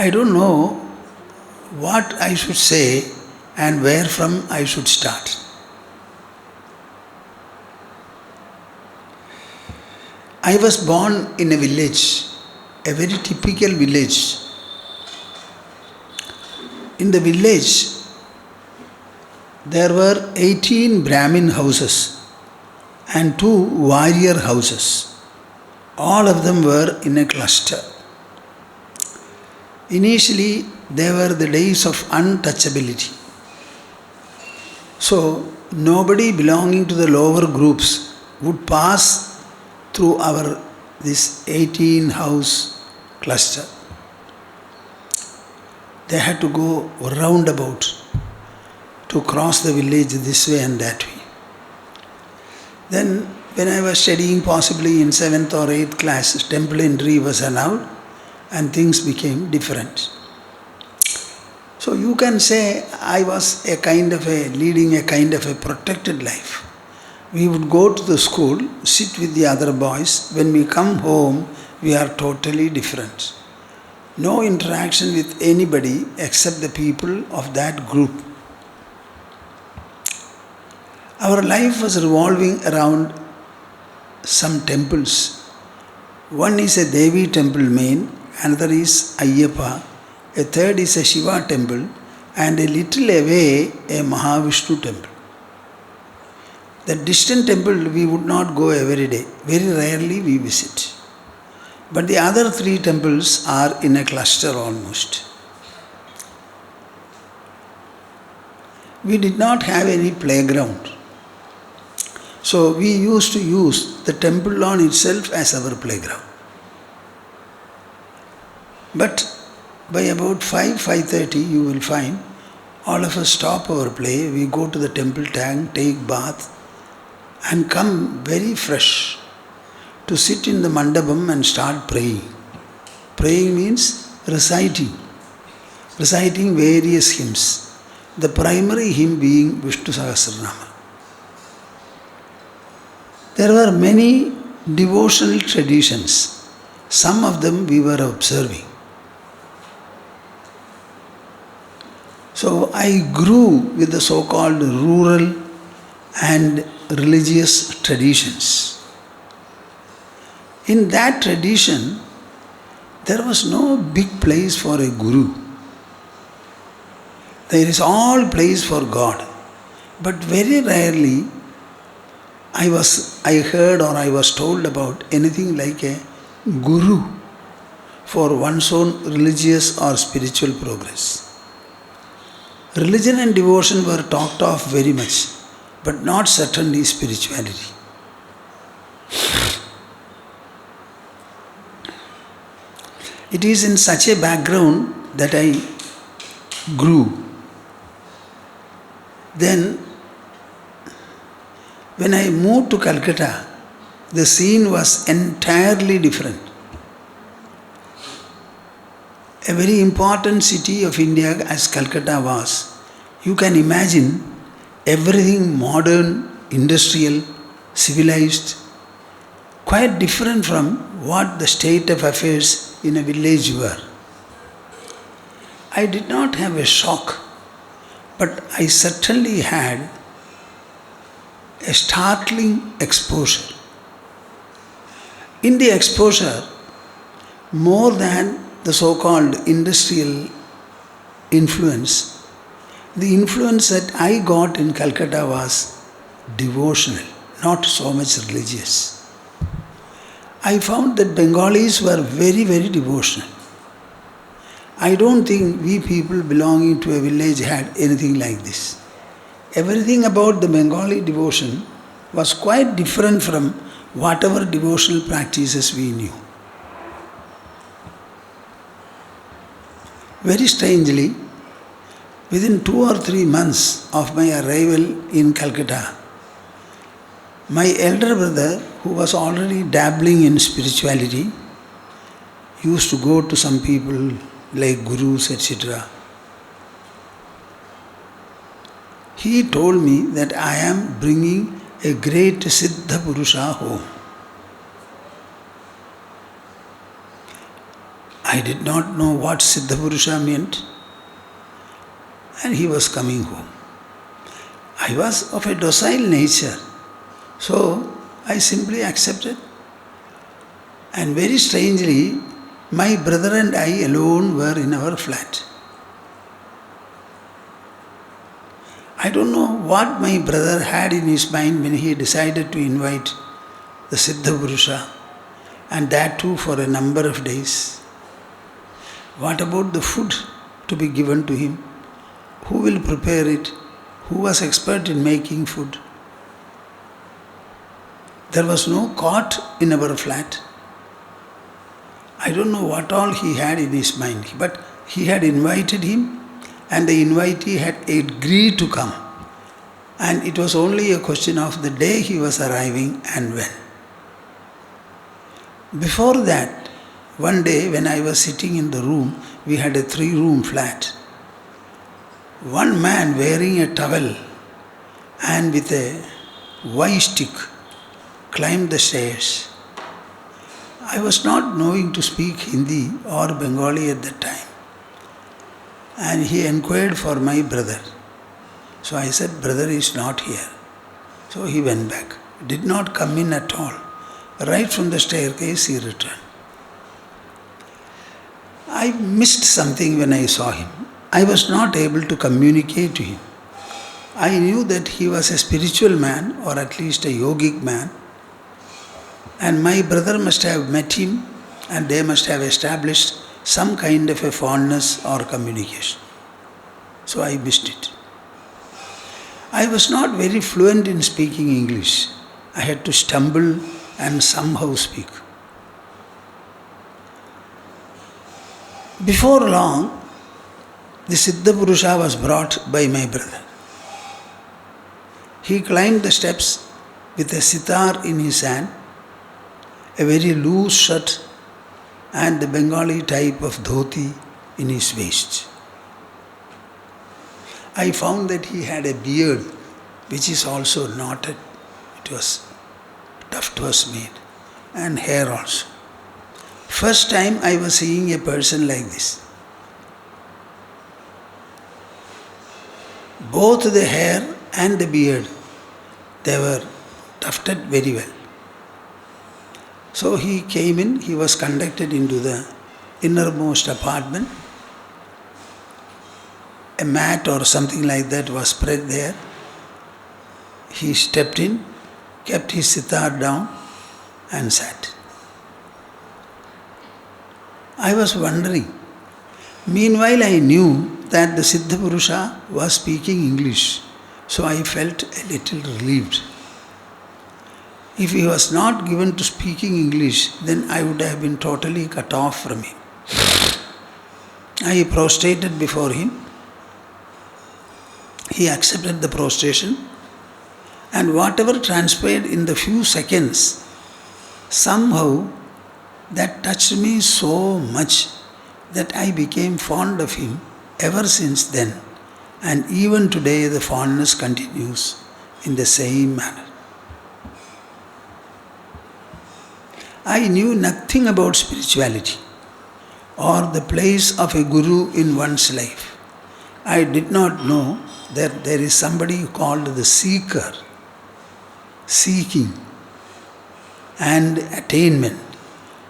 I don't know what I should say and where from I should start. I was born in a village, a very typical village. In the village, there were 18 Brahmin houses and 2 warrior houses. All of them were in a cluster. Initially, they were the days of untouchability. So, nobody belonging to the lower groups would pass through this 18 house cluster. They had to go roundabout to cross the village this way and that way. Then when I was studying possibly in 7th or 8th class, temple entry was allowed and things became different. So you can say I was leading a kind of a protected life. We would go to the school, sit with the other boys. When we come home, we are totally different. No interaction with anybody except the people of that group. Our life was revolving around some temples. One is a Devi temple main, another is Ayyappa, a third is a Shiva temple, and a little away a Mahavishnu temple. The distant temple we would not go every day. Very rarely we visit. But the other 3 temples are in a cluster almost. We did not have any playground. So we used to use the temple lawn itself as our playground. But by about 5:30 you will find all of us stop our play, we go to the temple tank, take bath and come very fresh to sit in the mandapam and start praying. Praying means reciting various hymns. The primary hymn being Vishnu Sahasranama. There were many devotional traditions. Some of them we were observing. So I grew with the so-called rural and religious traditions. In that tradition, there was no big place for a guru. There is all place for God. But very rarely I heard or I was told about anything like a guru for one's own religious or spiritual progress. Religion and devotion were talked of very much, but not certainly spirituality. It is in such a background that I grew. Then, when I moved to Calcutta, the scene was entirely different. A very important city of India as Calcutta was, you can imagine everything modern, industrial, civilized, quite different from what the state of affairs in a village were. I did not have a shock, but I certainly had a startling exposure. In the exposure, more than the so-called industrial influence, the influence that I got in Calcutta was devotional, not so much religious. I found that Bengalis were very, very devotional. I don't think we people belonging to a village had anything like this. Everything about the Bengali devotion was quite different from whatever devotional practices we knew. Very strangely, within 2 or 3 months of my arrival in Calcutta, my elder brother, who was already dabbling in spirituality, used to go to some people like gurus, etc. He told me that I am bringing a great Siddha Purusha home. I did not know what Siddha Purusha meant, and he was coming home. I was of a docile nature, so I simply accepted. And very strangely, my brother and I alone were in our flat. I don't know what my brother had in his mind when he decided to invite the Siddha Purusha, and that too for a number of days. What about the food to be given to him? Who will prepare it? Who was expert in making food? There was no cot in our flat. I don't know what all he had in his mind, but he had invited him, and the invitee had agreed to come. And it was only a question of the day he was arriving and when. Before that, one day when I was sitting in the room, we had a 3-room flat. One man wearing a towel and with a Y stick climbed the stairs. I was not knowing to speak Hindi or Bengali at that time. And he inquired for my brother. So I said, brother is not here. So he went back. Did not come in at all. Right from the staircase he returned. I missed something when I saw him. I was not able to communicate to him. I knew that he was a spiritual man, or at least a yogic man. And my brother must have met him, and they must have established some kind of a fondness or communication. So I missed it. I was not very fluent in speaking English. I had to stumble and somehow speak. Before long, the Siddha Purusha was brought by my brother. He climbed the steps with a sitar in his hand, a very loose shirt, and the Bengali type of dhoti in his waist. I found that he had a beard which is also knotted. Tuft was made, and hair also. First time I was seeing a person like this. Both the hair and the beard, they were tufted very well. So he came in, he was conducted into the innermost apartment. A mat or something like that was spread there. He stepped in, kept his sitar down and sat. I was wondering. Meanwhile, I knew that the Siddha Purusha was speaking English, so I felt a little relieved. If he was not given to speaking English, then I would have been totally cut off from him. I prostrated before him. He accepted the prostration, and whatever transpired in the few seconds, somehow that touched me so much that I became fond of him ever since then, and even today the fondness continues in the same manner. I knew nothing about spirituality or the place of a guru in one's life. I did not know that there is somebody called the seeker, seeking and attainment.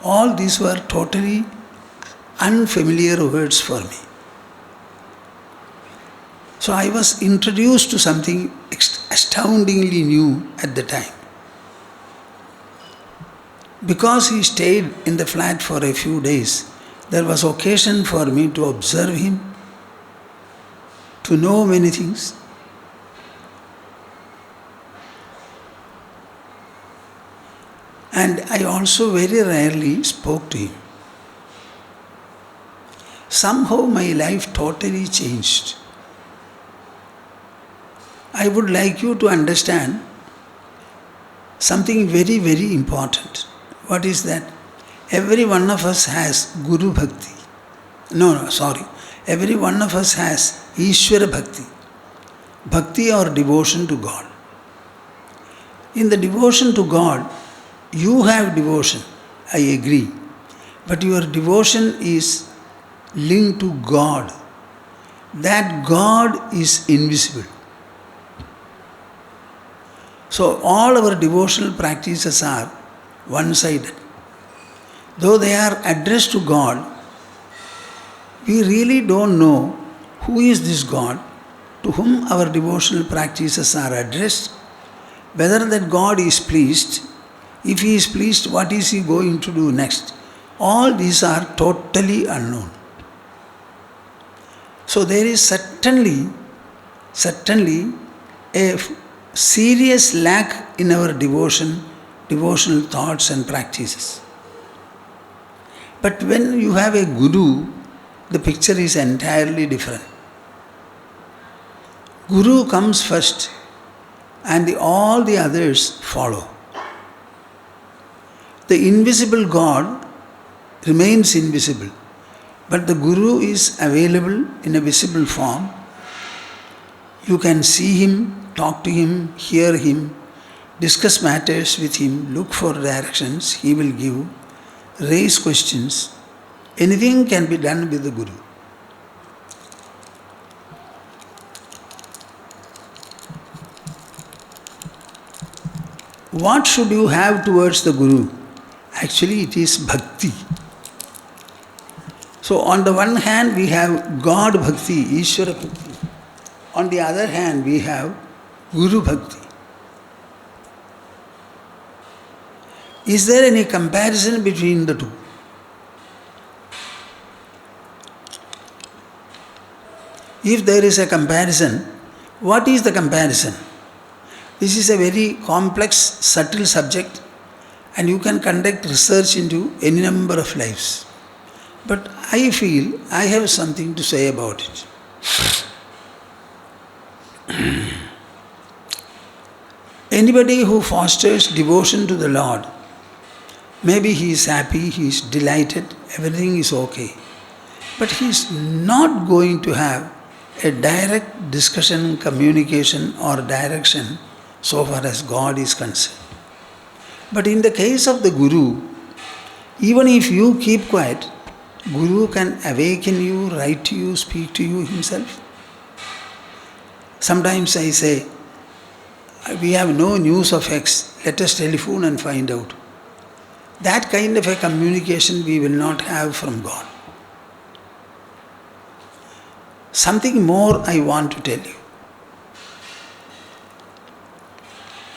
All these were totally unfamiliar words for me. So I was introduced to something astoundingly new at the time. Because he stayed in the flat for a few days, there was occasion for me to observe him, to know many things. And I also very rarely spoke to him. Somehow my life totally changed. I would like you to understand something very, very important. What is that? Every one of us has Guru Bhakti. Every one of us has Ishvara Bhakti. Bhakti or devotion to God. In the devotion to God, you have devotion, I agree. but your devotion is linked to God. That God is invisible. So all our devotional practices are one-sided. Though they are addressed to God, we really don't know who is this God to whom our devotional practices are addressed, whether that God is pleased. If He is pleased, what is He going to do next? All these are totally unknown. So there is certainly a serious lack in our devotional thoughts and practices. But when you have a guru, the picture is entirely different. Guru comes first and all the others follow. The invisible God remains invisible, but the Guru is available in a visible form. You can see him, talk to him, hear him, discuss matters with him, look for directions he will give, raise questions. Anything can be done with the Guru. What should you have towards the Guru? Actually, it is bhakti. So, on the one hand, we have God bhakti, ishvara bhakti. On the other hand, we have Guru bhakti. Is there any comparison between the two? If there is a comparison, what is the comparison? This is a very complex, subtle subject, and you can conduct research into any number of lives. But I feel I have something to say about it. Anybody who fosters devotion to the Lord, maybe he is happy, he is delighted, everything is okay. But he is not going to have a direct discussion, communication or direction so far as God is concerned. But in the case of the Guru, even if you keep quiet, Guru can awaken you, write to you, speak to you himself. Sometimes I say, we have no news of X, let us telephone and find out. That kind of a communication we will not have from God. Something more I want to tell you.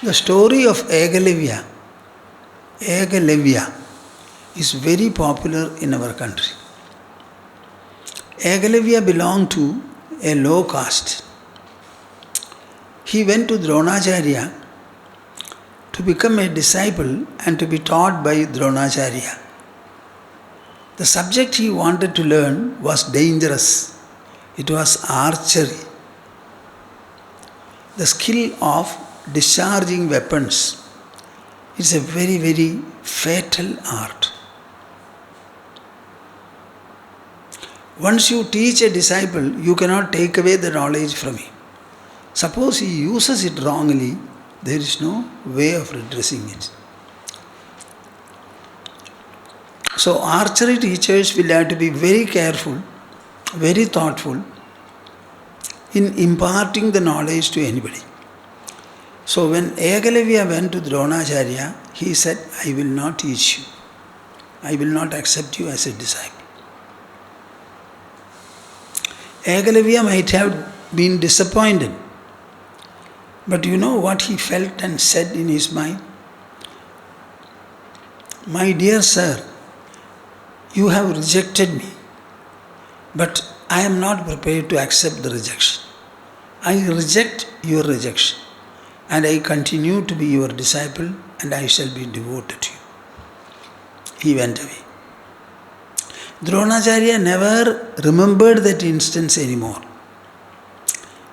The story of Egalevya is very popular in our country. Egalevya belonged to a low caste. He went to Dronacharya to become a disciple and to be taught by Dronacharya. The subject he wanted to learn was dangerous. It was archery. The skill of discharging weapons is a very, very fatal art. Once you teach a disciple, you cannot take away the knowledge from him. Suppose he uses it wrongly, there is no way of redressing it. So archery teachers will have to be very careful, very thoughtful in imparting the knowledge to anybody. So when Egalevya went to Dronacharya, he said, I will not teach you. I will not accept you as a disciple. Egalevya might have been disappointed. But you know what he felt and said in his mind? My dear sir, you have rejected me, but I am not prepared to accept the rejection. I reject your rejection, and I continue to be your disciple, and I shall be devoted to you. He went away. Dronacharya never remembered that instance anymore.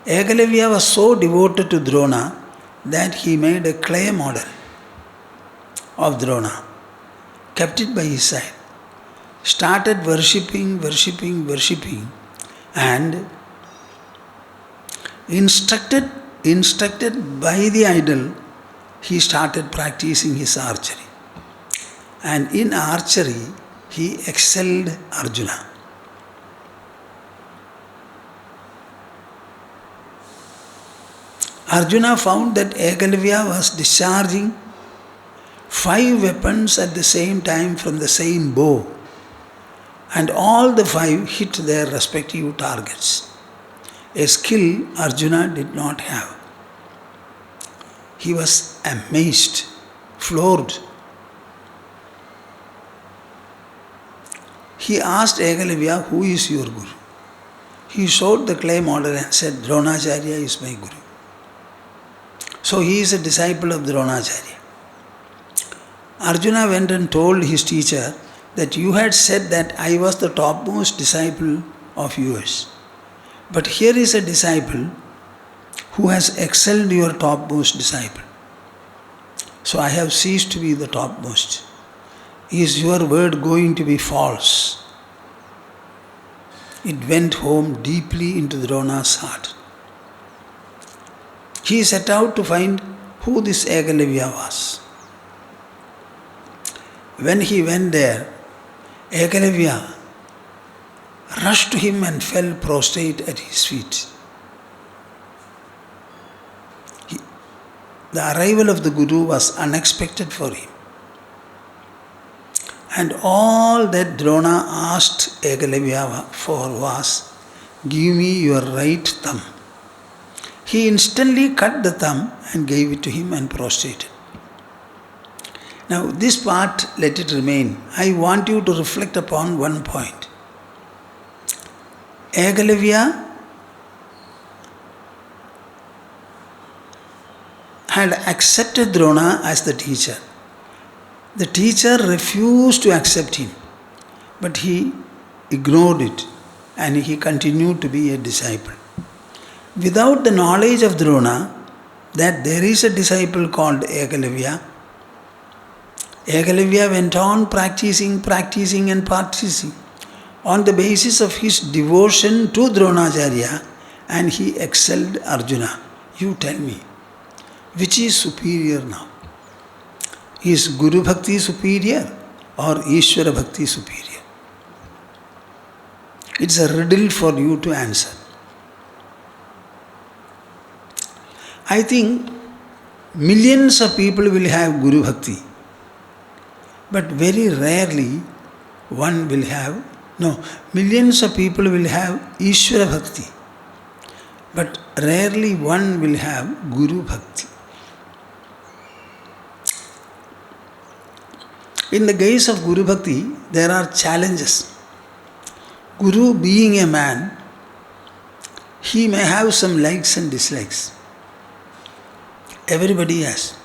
Egalevya was so devoted to Drona that he made a clay model of Drona, kept it by his side, started worshipping, and instructed by the idol, he started practicing his archery. And in archery, he excelled Arjuna. Arjuna found that Ekalavya was discharging 5 weapons at the same time from the same bow, and all the 5 hit their respective targets. A skill Arjuna did not have. He was amazed, floored. He asked Ekalavya, "Who is your Guru?" He showed the clay model and said, "Dronacharya is my Guru." So he is a disciple of Dronacharya. Arjuna went and told his teacher that you had said that I was the topmost disciple of yours. But here is a disciple who has excelled your topmost disciple. So I have ceased to be the topmost. Is your word going to be false? It went home deeply into Drona's heart. He set out to find who this Ekalavya was. When he went there, Ekalavya rushed to him and fell prostrate at his feet. The arrival of the Guru was unexpected for him. And all that Drona asked Ekalavya for was, "Give me your right thumb." He instantly cut the thumb and gave it to him and prostrated. Now this part, let it remain. I want you to reflect upon one point. Ekalavya had accepted Drona as the teacher. The teacher refused to accept him, but he ignored it and he continued to be a disciple. Without the knowledge of Drona that there is a disciple called Ekalavya, Ekalavya went on practicing and practicing on the basis of his devotion to Dronacharya, and he excelled Arjuna. You tell me, which is superior now? Is Guru Bhakti superior or Ishvara Bhakti superior? It's a riddle for you to answer. I think millions of people will have Guru Bhakti, but very rarely one will have, millions of people will have Ishvara Bhakti, but rarely one will have Guru Bhakti. In the case of Guru Bhakti, there are challenges. Guru being a man, he may have some likes and dislikes. Everybody has.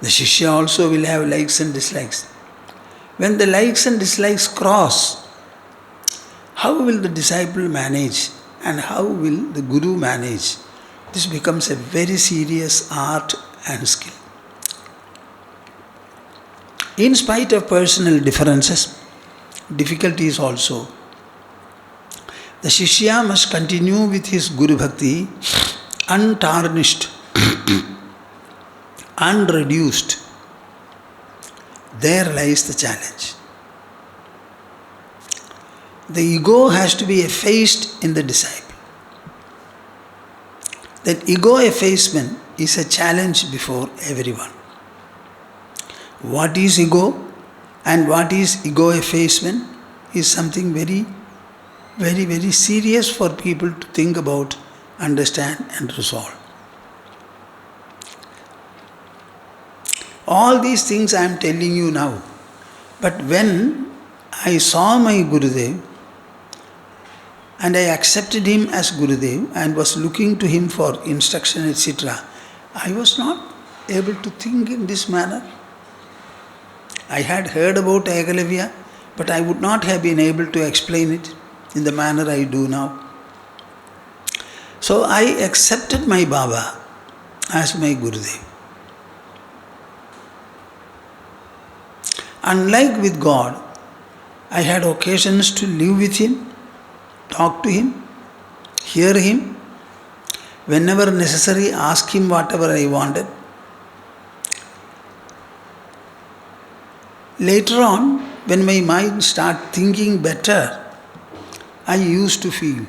The Shishya also will have likes and dislikes. When the likes and dislikes cross, how will the disciple manage and how will the Guru manage? This becomes a very serious art and skill. In spite of personal differences, difficulties also, the Shishya must continue with his Guru Bhakti untarnished, unreduced. There lies the challenge. The ego has to be effaced in the disciple. That ego effacement is a challenge before everyone. What is ego and what is ego effacement is something very, very, very serious for people to think about, understand and resolve. All these things I am telling you now. But when I saw my Gurudev and I accepted him as Gurudev and was looking to him for instruction, etc., I was not able to think in this manner. I had heard about Ekalavya, but I would not have been able to explain it in the manner I do now. So I accepted my Baba as my Gurudev. Unlike with God, I had occasions to live with him, talk to him, hear him, whenever necessary ask him whatever I wanted. Later on, when my mind starts thinking better, I used to feel,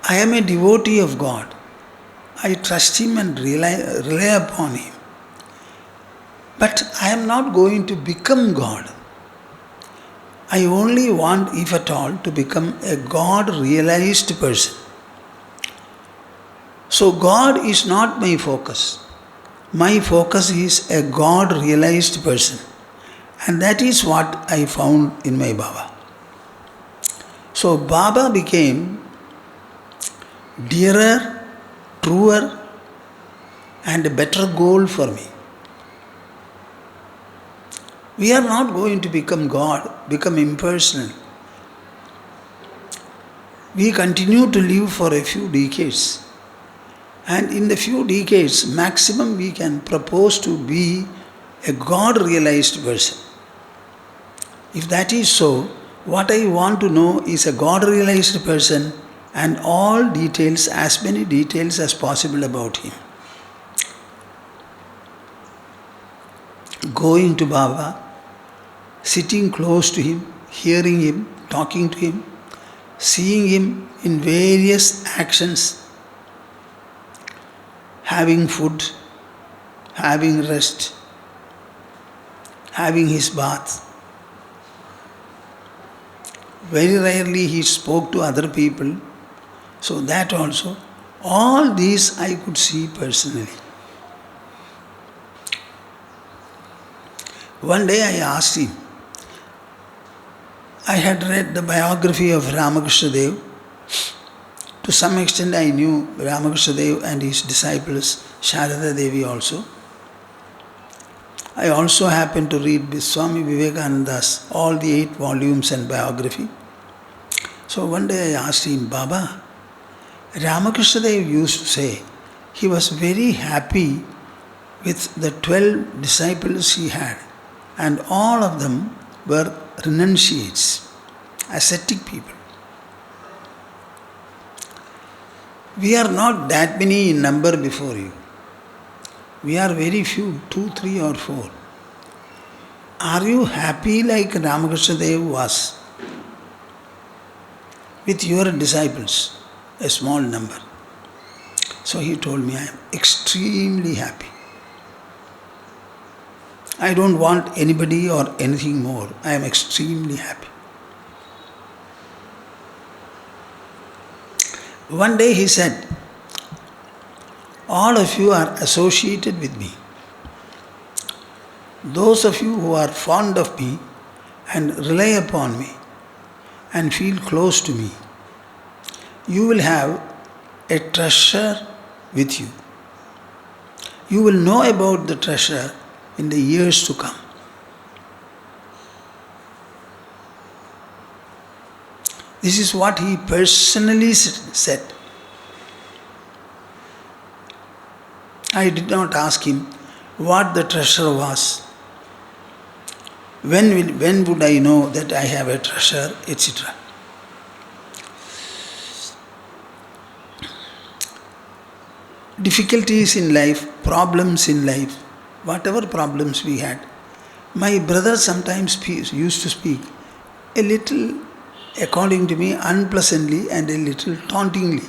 I am a devotee of God. I trust Him and rely upon Him. But I am not going to become God. I only want, if at all, to become a God-realized person. So God is not my focus. My focus is a God-realized person. And that is what I found in my Baba. So Baba became dearer, truer, and a better goal for me. We are not going to become God, become impersonal. We continue to live for a few decades. And in the few decades, maximum we can propose to be a God-realized person. If that is so, what I want to know is a God-realized person and all details, as many details as possible about him. Going to Baba, sitting close to him, hearing him, talking to him, seeing him in various actions, having food, having rest, having his bath. Very rarely he spoke to other people, so that also, all these I could see personally. One day I asked him, I had read the biography of Ramakrishna Dev. To some extent I knew Ramakrishna Dev and his disciples, Sharada Devi also. I also happened to read Swami Vivekananda's all the 8 volumes and biography. So one day I asked him, Baba, Ramakrishna Dev used to say he was very happy with the 12 disciples he had, and all of them were renunciates, ascetic people. We are not that many in number before you. We are very few, 2, 3 or 4. Are you happy like Ramakrishna Dev was with your disciples, a small number? So he told me, I am extremely happy. I don't want anybody or anything more. I am extremely happy. One day he said, all of you are associated with me. Those of you who are fond of me and rely upon me and feel close to me, you will have a treasure with you. You will know about the treasure in the years to come. This is what he personally said. I did not ask him what the treasure was. When would I know that I have a treasure, etc. Difficulties in life, problems in life, whatever problems we had, my brother sometimes used to speak a little, according to me, unpleasantly and a little tauntingly.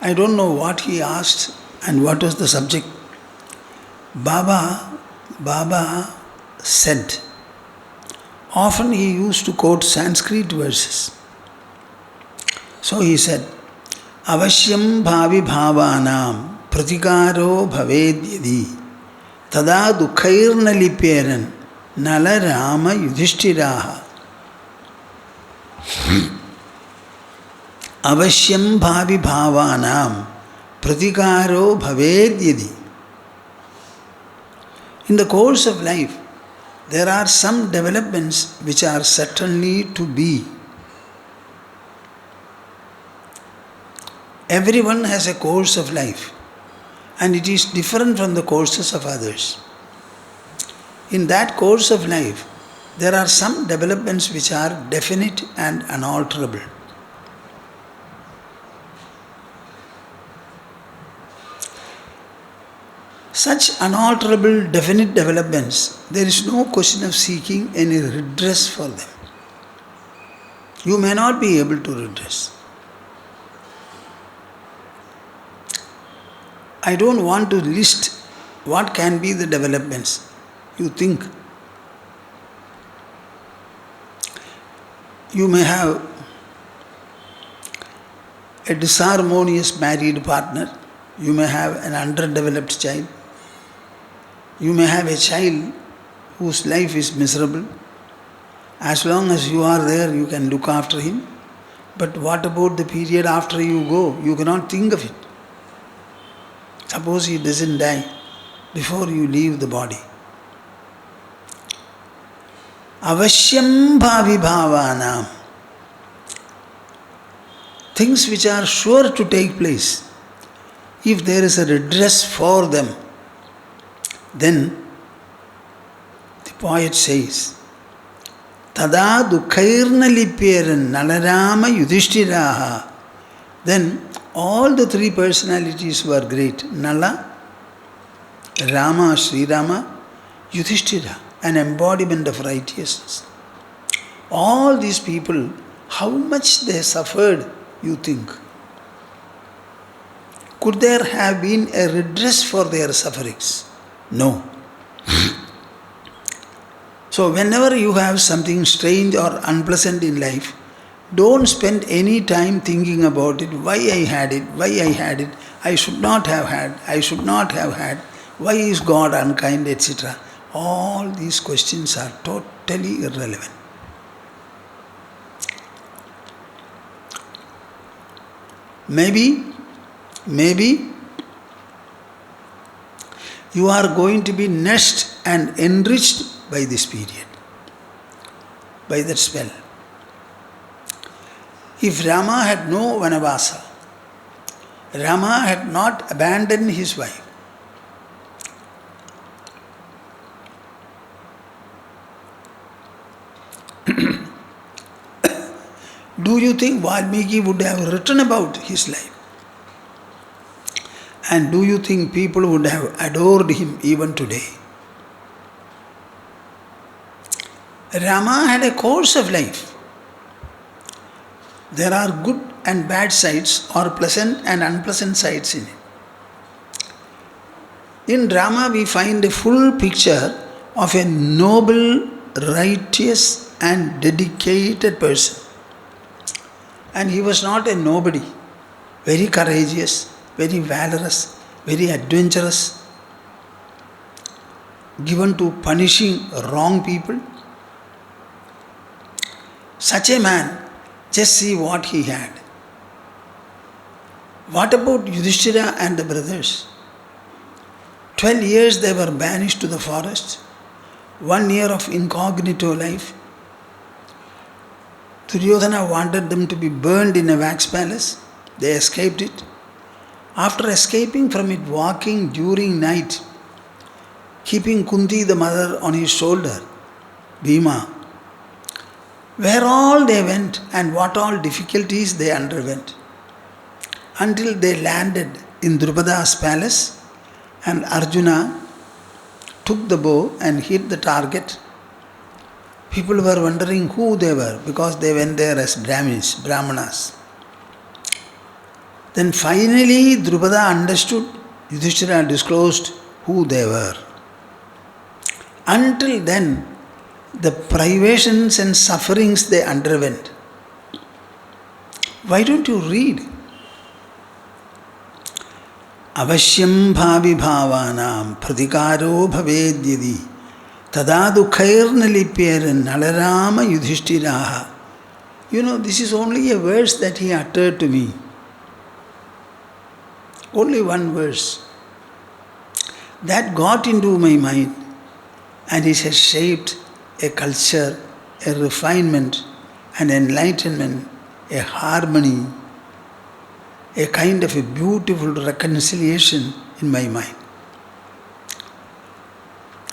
I don't know what he asked and what was the subject. Baba said, often he used to quote Sanskrit verses. So he said, Avashyam bhavi bhavanam pratikaro bhavedyadi tada dukhairna liperan nala rama yudhishthiraha. Avashyam bhavi bhavanam pratikaro bhavedyadi. In the course of life, there are some developments which are certainly to be. Everyone has a course of life, and it is different from the courses of others. In that course of life, there are some developments which are definite and unalterable. such unalterable, definite developments, there is no question of seeking any redress for them. You may not be able to redress. I don't want to list what can be the developments. You think. You may have a disharmonious married partner. You may have an underdeveloped child. You may have a child whose life is miserable. As long as you are there, you can look after him. But what about the period after you go? You cannot think of it. Suppose he doesn't die before you leave the body. Avashyam bhavi bhavanam. Things which are sure to take place. If there is a redress for them, then the poet says, Tada dukhairna lipyeran nalarama yudhishthiraha. Then all the three personalities were great. Nala, Rama, Sri Rama, Yudhishthira, an embodiment of righteousness. All these people, how much they suffered, you think? Could there have been a redress for their sufferings? No. So whenever you have something strange or unpleasant in life, don't spend any time thinking about it, why I had it, I should not have had, why is God unkind, etc. All these questions are totally irrelevant. Maybe you are going to be nourished and enriched by this period, by that spell. If Rama had no Vanavasa, Rama had not abandoned his wife, do you think Valmiki would have written about his life? And do you think people would have adored him even today? Rama had a course of life. There are good and bad sides or pleasant and unpleasant sides in it. In Rama we find a full picture of a noble, righteous and dedicated person. And he was not a nobody, very courageous, very valorous, very adventurous, given to punishing wrong people. Such a man, just see what he had. What about Yudhishthira and the brothers? 12 years they were banished to the forest. 1 year of incognito life. Duryodhana wanted them to be burned in a wax palace. They escaped it. After escaping from it, walking during night, keeping Kunti the mother on his shoulder, Bhima, where all they went and what all difficulties they underwent, until they landed in Drupada's palace and Arjuna took the bow and hit the target. People were wondering who they were because they went there as Brahmanas. Then finally Drupada understood, Yudhishthira disclosed who they were. Until then, the privations and sufferings they underwent. Why don't you read? Avashyam bhavi bhavanam pradikaro bhavedyadi tada dukhairna lipyeran nalarama yudhishthiraha. This is only a verse that he uttered to me. Only one verse. That got into my mind and it has shaped a culture, a refinement, an enlightenment, a harmony, a kind of a beautiful reconciliation in my mind.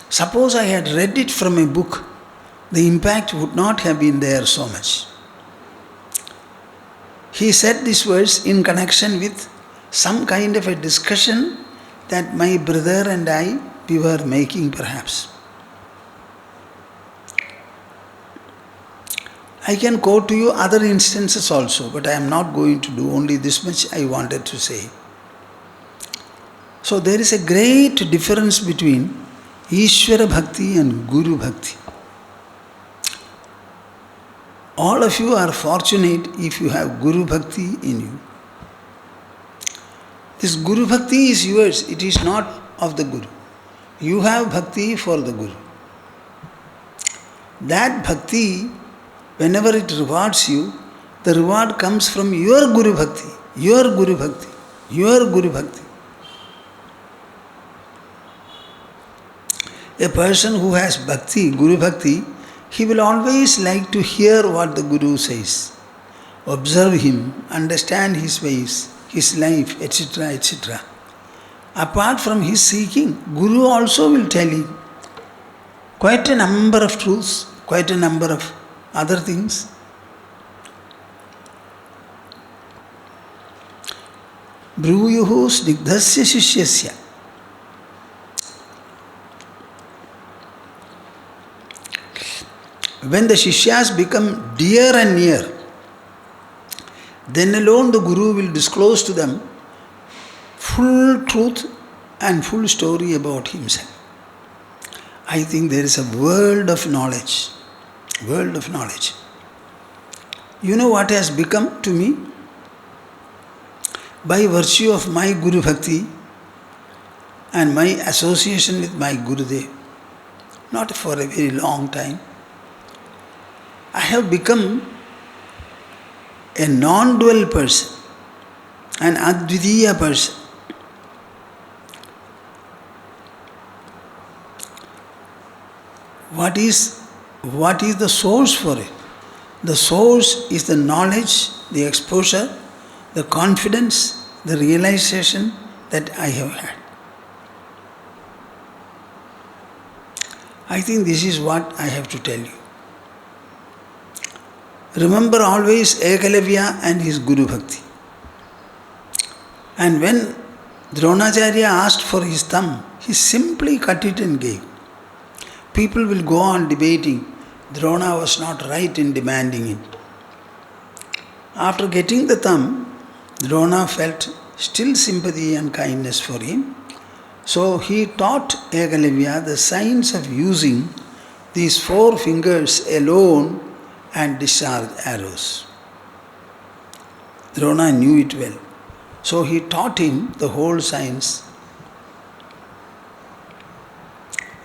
Suppose I had read it from a book, the impact would not have been there so much. He said this verse in connection with some kind of a discussion that my brother and I, we were making perhaps. I can quote to you other instances also, but I am not going to do, only this much I wanted to say. So there is a great difference between Ishvara Bhakti and Guru Bhakti. All of you are fortunate if you have Guru Bhakti in you. This Guru Bhakti is yours, it is not of the Guru. You have Bhakti for the Guru. That Bhakti, whenever it rewards you, the reward comes from your Guru Bhakti, your Guru Bhakti, your Guru Bhakti. A person who has Bhakti, Guru Bhakti, he will always like to hear what the Guru says. Observe him, understand his ways, his life, etc., etc. Apart from his seeking, Guru also will tell him quite a number of truths, quite a number of other things. Bruyuhu snigdhasya shishyasya. When the Shishyas become dear and near, then alone the Guru will disclose to them full truth and full story about himself. I think there is a world of knowledge. World of knowledge. You know what has become to me? By virtue of my Guru Bhakti and my association with my Gurudev, not for a very long time, I have become a non-dual person, an Advitiya person. What is the source for it? The source is the knowledge, the exposure, the confidence, the realization that I have had. I think this is what I have to tell you. Remember always Ekalavya and his Guru Bhakti. And when Dronacharya asked for his thumb, he simply cut it and gave. People will go on debating, Drona was not right in demanding it. After getting the thumb, Drona felt still sympathy and kindness for him. So he taught Ekalavya the science of using these 4 fingers alone and discharge arrows. Drona knew it well. So he taught him the whole science.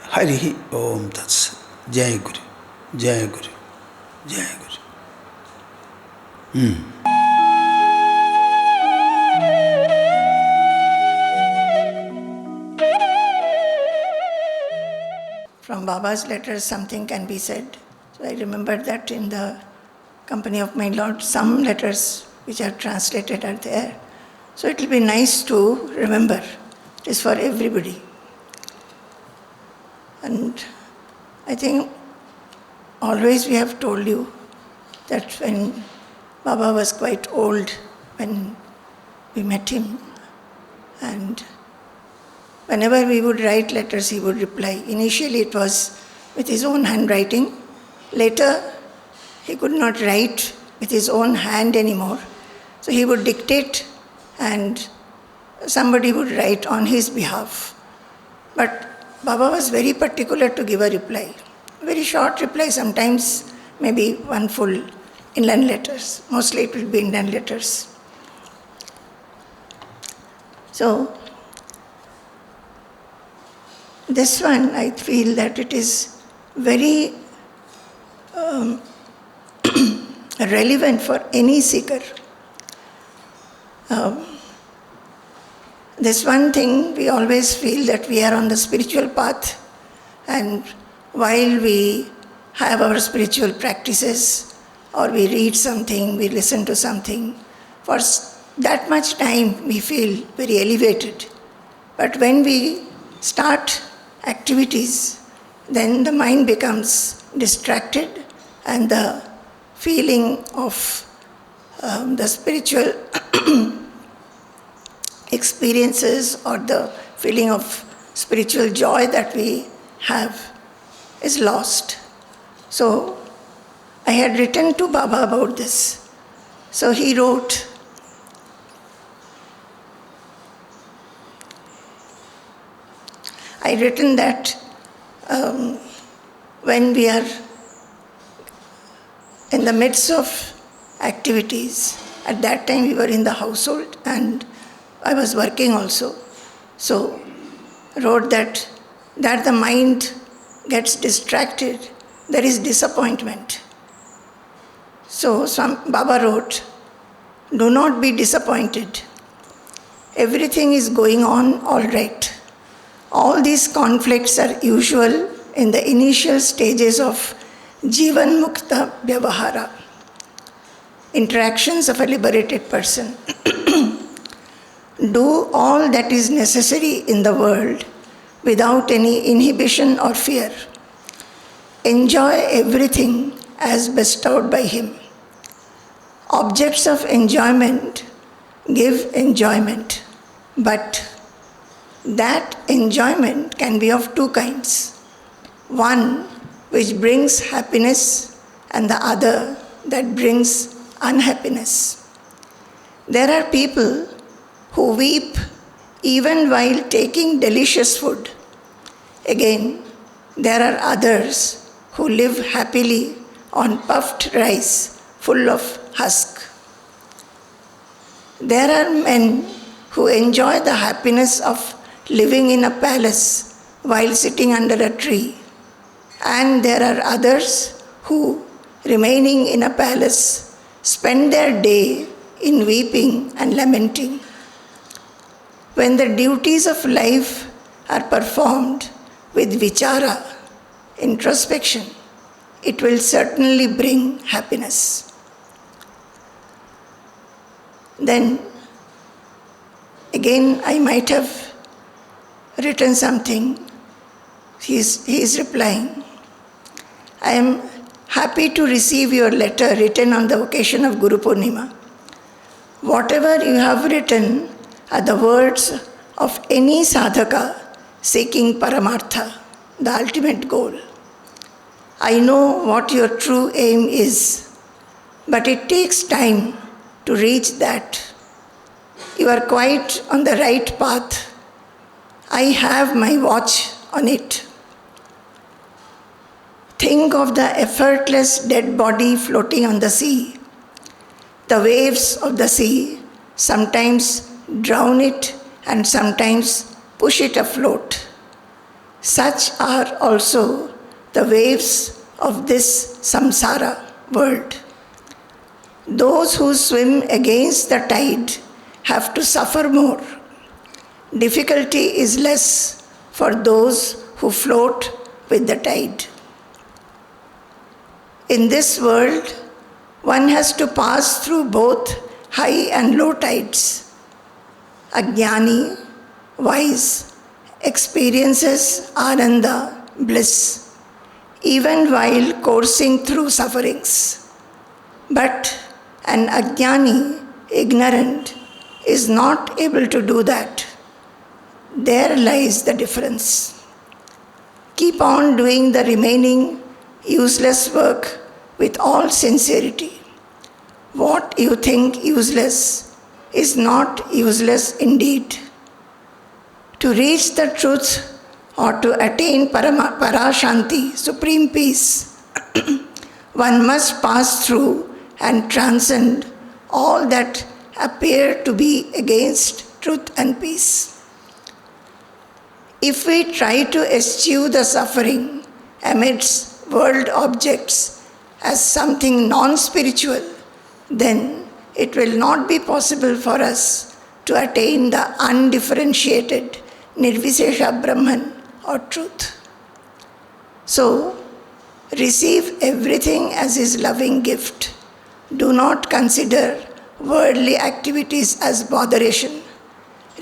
Hari Om Tats. Jai Guru. Jai Guru. Jai Guru. From Baba's letters, something can be said. So I remember that in the company of my Lord, some letters which are translated are there. So it will be nice to remember. It is for everybody. And I think always we have told you that when Baba was quite old, when we met him, and whenever we would write letters, he would reply. Initially it was with his own handwriting. Later, he could not write with his own hand anymore. So he would dictate and somebody would write on his behalf. But Baba was very particular to give a reply. Very short reply, sometimes maybe one full inland letters. Mostly it will be inland letters. So, this one, I feel that it is very relevant for any seeker. This one thing, we always feel that we are on the spiritual path, and while we have our spiritual practices, or we read something, we listen to something, for that much time we feel very elevated. But when we start activities, then the mind becomes distracted and the feeling of the spiritual experiences or the feeling of spiritual joy that we have is lost. So I had written to Baba about this. So he wrote, I written that when we are in the midst of activities, at that time we were in the household and I was working also. So wrote that the mind gets distracted, there is disappointment. So Baba wrote, do not be disappointed. Everything is going on all right. All these conflicts are usual in the initial stages of Jivan Mukta Vyavahara, interactions of a liberated person. Do all that is necessary in the world without any inhibition or fear. Enjoy everything as bestowed by Him. Objects of enjoyment give enjoyment, but that enjoyment can be of two kinds. One which brings happiness and the other that brings unhappiness. There are people who weep even while taking delicious food. Again, there are others who live happily on puffed rice full of husk. There are men who enjoy the happiness of living in a palace while sitting under a tree. And there are others who, remaining in a palace, spend their day in weeping and lamenting. When the duties of life are performed with vichara, introspection, it will certainly bring happiness. Then, again, I might have written something. He is replying, I am happy to receive your letter written on the occasion of Guru Purnima. Whatever you have written are the words of any sadhaka seeking paramartha, the ultimate goal. I know what your true aim is, but it takes time to reach that. You are quite on the right path. I have my watch on it. Think of the effortless dead body floating on the sea. The waves of the sea sometimes drown it and sometimes push it afloat. Such are also the waves of this samsara world. Those who swim against the tide have to suffer more. Difficulty is less for those who float with the tide. In this world, one has to pass through both high and low tides. A jnani, wise, experiences ananda, bliss, even while coursing through sufferings. But an ajnani, ignorant, is not able to do that. There lies the difference. Keep on doing the remaining useless work with all sincerity. What you think useless is not useless indeed. To reach the truth or to attain parashanti, supreme peace, one must pass through and transcend all that appear to be against truth and peace. If we try to eschew the suffering amidst world objects as something non-spiritual, then it will not be possible for us to attain the undifferentiated Nirvisesha Brahman or truth. So, receive everything as His loving gift. Do not consider worldly activities as botheration.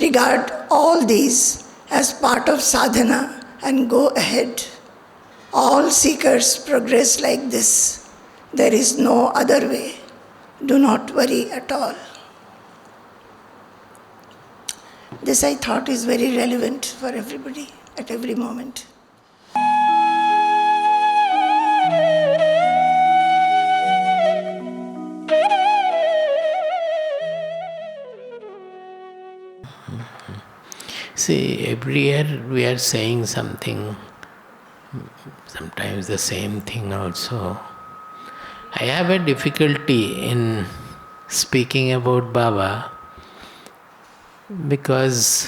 Regard all these as part of sadhana and go ahead. All seekers progress like this. There is no other way. Do not worry at all. This I thought is very relevant for everybody at every moment. See, every year we are saying something, sometimes the same thing also. I have a difficulty in speaking about Baba because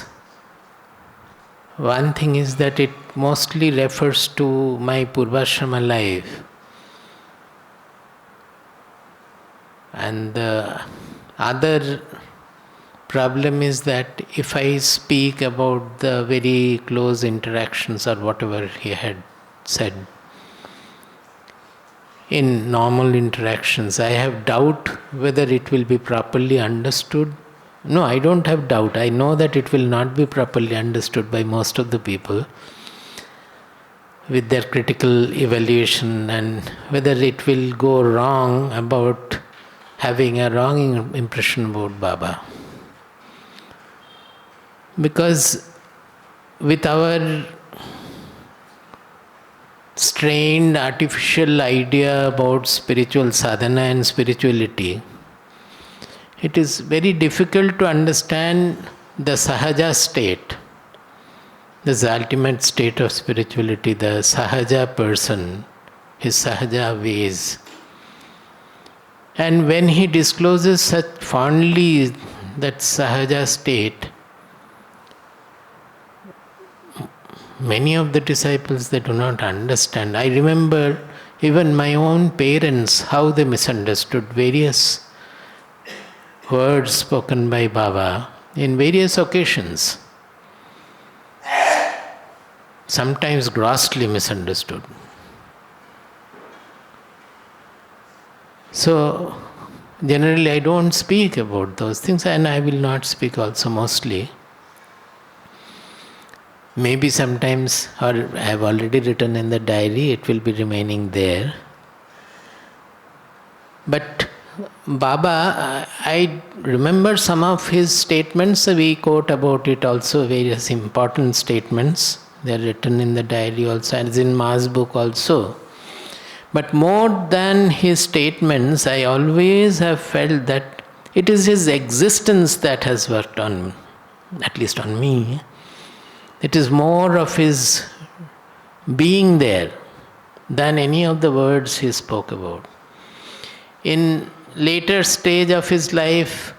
one thing is that it mostly refers to my Purvashrama life, and the other problem is that if I speak about the very close interactions or whatever he had said in normal interactions, I have doubt whether it will be properly understood. No, I don't have doubt. I know that it will not be properly understood by most of the people with their critical evaluation, and whether it will go wrong about having a wrong impression about Baba. Because with our strained artificial idea about spiritual sadhana and spirituality, it is very difficult to understand the sahaja state, the ultimate state of spirituality, the sahaja person, his sahaja ways. And when he discloses such fondly that sahaja state, many of the disciples, they do not understand. I remember even my own parents, how they misunderstood various words spoken by Baba in various occasions. Sometimes grossly misunderstood. So, generally I don't speak about those things, and I will not speak also mostly. Maybe sometimes, or I have already written in the diary, it will be remaining there. But Baba, I remember some of his statements, we quote about it also, various important statements. They are written in the diary also, and in Ma's book also. But more than his statements, I always have felt that it is his existence that has worked on, at least on me. It is more of his being there than any of the words he spoke about. In later stage of his life,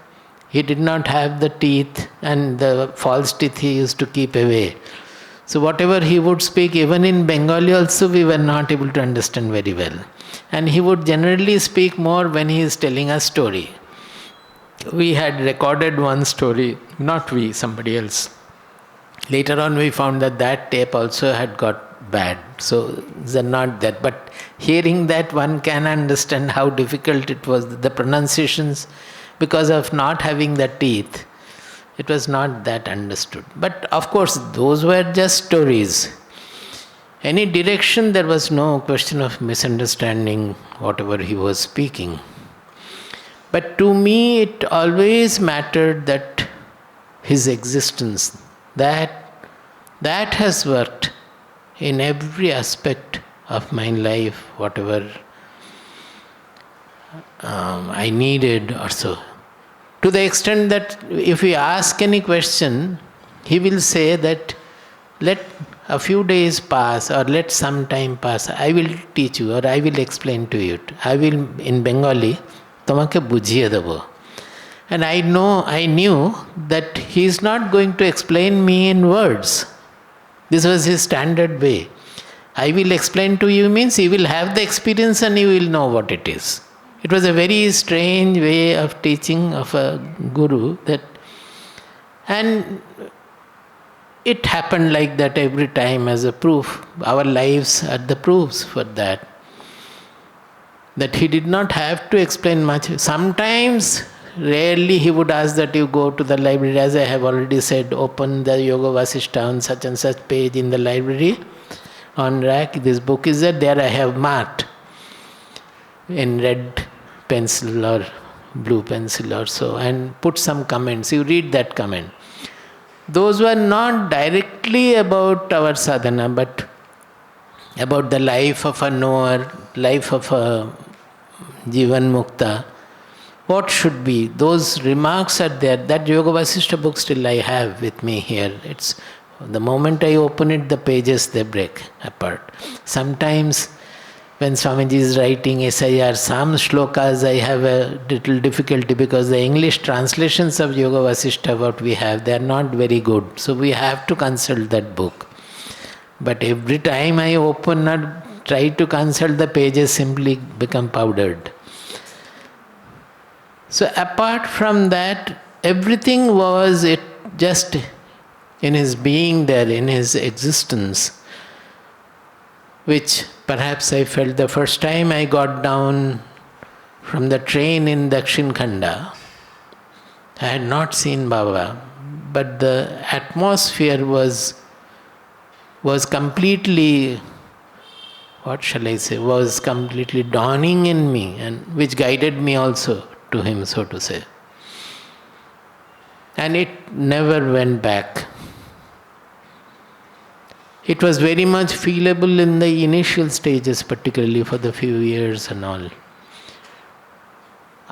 he did not have the teeth, and the false teeth he used to keep away. So whatever he would speak, even in Bengali also, we were not able to understand very well. And he would generally speak more when he is telling a story. We had recorded one story, not we, somebody else. Later on we found that that tape also had got bad. So they're not that. But hearing that, one can understand how difficult it was. The pronunciations, because of not having the teeth, it was not that understood. But of course, those were just stories. Any direction, there was no question of misunderstanding whatever he was speaking. But to me, it always mattered that his existence, that has worked in every aspect of my life, whatever I needed or so. To the extent that if we ask any question, he will say that let a few days pass or let some time pass, I will teach you or I will explain to you. I will, in Bengali, tomake bujhiye debo. And I knew that he is not going to explain me in words. This was his standard way. I will explain to you means you will have the experience and you will know what it is. It was a very strange way of teaching of a guru, and it happened like that every time as a proof. Our lives are the proofs for that. That he did not have to explain much. Sometimes, rarely he would ask that you go to the library, as I have already said, open the Yoga Vasishta on such and such page in the library, on rack, this book is there I have marked in red pencil or blue pencil or so, and put some comments. You read that comment. those were not directly about our sadhana, but about the life of a knower, life of a Jivan Mukta. What should be? Those remarks are there. That Yoga Vasishtha book still I have with me here. It's the moment I open it, the pages they break apart. Sometimes when Swamiji is writing SIR, some shlokas I have a little difficulty because the English translations of Yoga Vasishtha, what we have, they are not very good. So we have to consult that book. But every time I open or try to consult, the pages simply become powdered. So apart from that, everything was it just in his being there, in his existence, which perhaps I felt the first time I got down from the train in Dakshin Khanda. I had not seen Baba, but the atmosphere was completely, what shall I say, was completely dawning in me, and which guided me also to him, so to say. And it never went back. It was very much feelable in the initial stages, particularly for the few years and all.